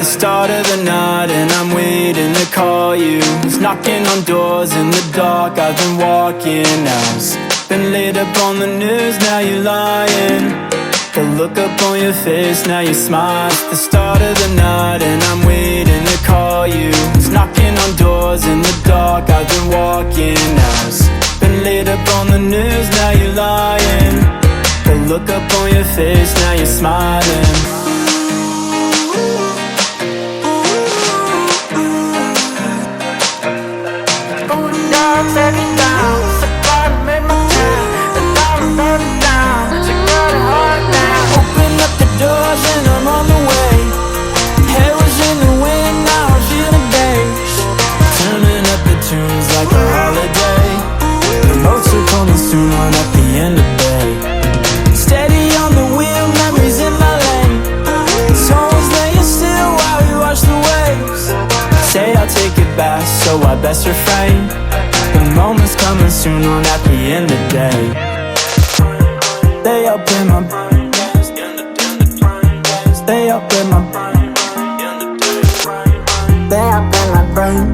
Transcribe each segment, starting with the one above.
the start of the night and I'm waiting to call you. It's knocking on doors in the dark, I've been walking now. Been laid up on the news, now you're lying. The look up on your face, now you smile. It's the start of the night and I'm waiting to call you. It's knocking on doors in the dark, I've been walking now. Been laid up on the news, now you're lying. The look up on your face, now you're smiling. Set it down, so far to make my time, and I'm burning down, so got it hard now. Open up the doors and I'm on the way. Hair was in the wind, now I'm feeling beige. Turning up the tunes like a holiday. The notes are coming soon on at the end of the day. Steady on the wheel, memories in my lane. Souls laying still while we watch the waves. Say I'll take it back, so I best refrain. The moment's coming soon on at the end of the day. They up in my brain. They up in my brain. They up in my brain.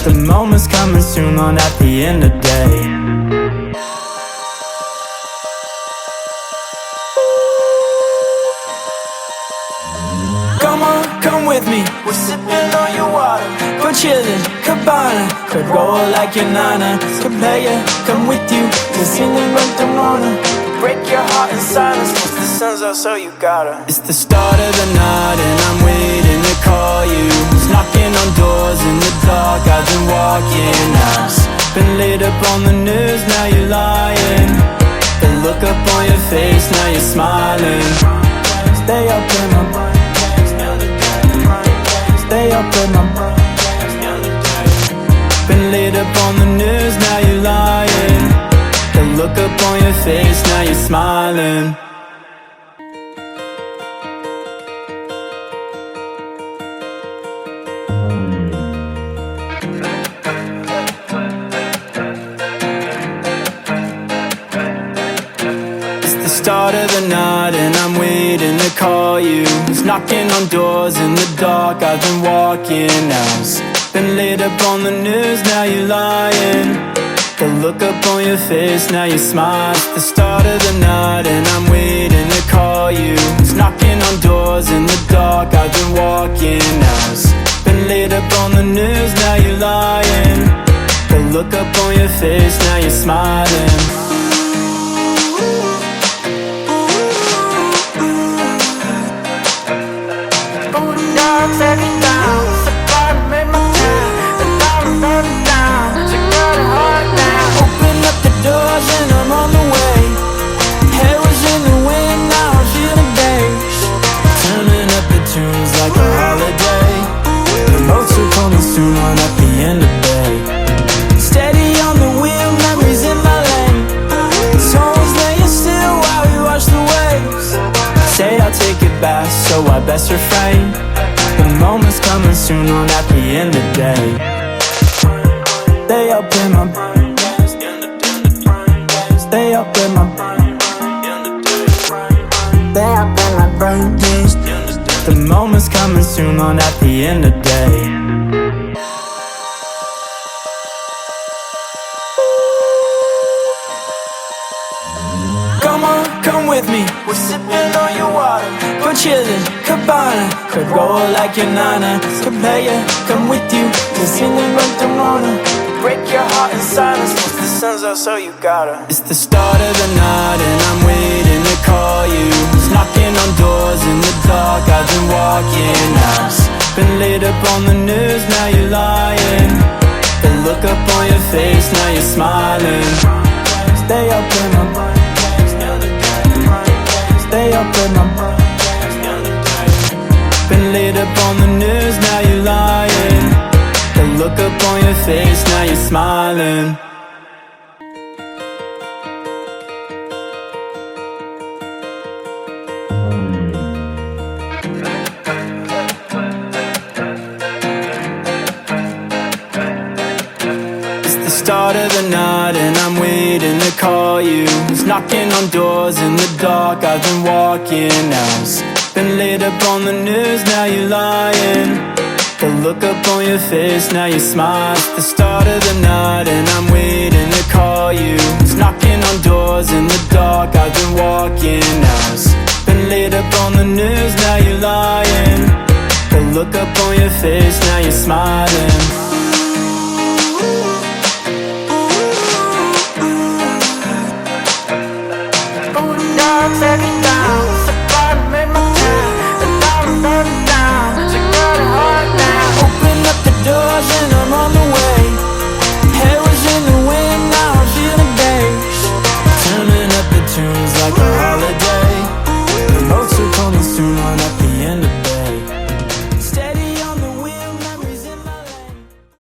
The moment's coming soon on at the end of the day. Come on, come with me. We're sipping on your water. We're chillin', cabana. Could roll like your nana. Could play ya, come with you. To sing and run the morning. Break your heart in silence. Cause the sun's out, so you gotta. It's the start of the night and I'm waiting to call you. It's knocking on doors in the dark, I've been walking out. Been laid up on the news, now you're lying. The look up on your face, now you're smiling. Stay up in my brain. Stay up in my brain. Been laid up on the news, now you're lying. The look up on your face, now you're smiling. It's the start of the night and I'm waiting to call you. It's knocking on doors in the dark, I've been walking now. Been laid up on the news, now you're lying. The look up on your face, now you smile. It's the start of the night and I'm waiting to call you. It's knocking on doors in the dark, I've been walking now. Been laid up on the news, now you're lying. The look up on your face, now you're smiling. Set it down, so far to make my time, and I'm burning down, so got it hard now. Open up the doors and I'm on the way. Hair was in the wind, now I'm feeling beige. Turning up the tunes like a holiday. The notes are coming soon on at the end of the day. Steady on the wheel, memories in my lane. Souls laying still while we watch the waves. Say I'll take it back, so I best refrain. The moment's coming soon on at the end of the day. They up in my brain. They up in my brain. They up in my brain. The moment's coming soon on at the end of the day. Come on, come with me. We're sipping on your water. We're chillin', cabana. Could roll like your nana. Could play ya, come with you. To sing and run the morning. Break your heart in silence. Cause the sun's out, so you gotta. It's the start of the night and I'm waiting to call you. It's knocking on doors in the dark, I've been walking out. Been laid up on the news, now you're lying. The look up on your face, now you're smiling. Stay up in my brain. Stay up in my brain. Been laid up on the news, now you're lying. The look up on your face, now you're smiling. Start of the night and I'm waiting to call you. It's knocking on doors in the dark, I've been walking out. Been laid up on the news, now you're lying. The look up on your face, now you smile. It's the start of the night and I'm waiting to call you. It's knocking on doors in the dark, I've been walking hours. Been laid up on the news, now you're lying. The look up on your face, now you're smiling. Boondocks every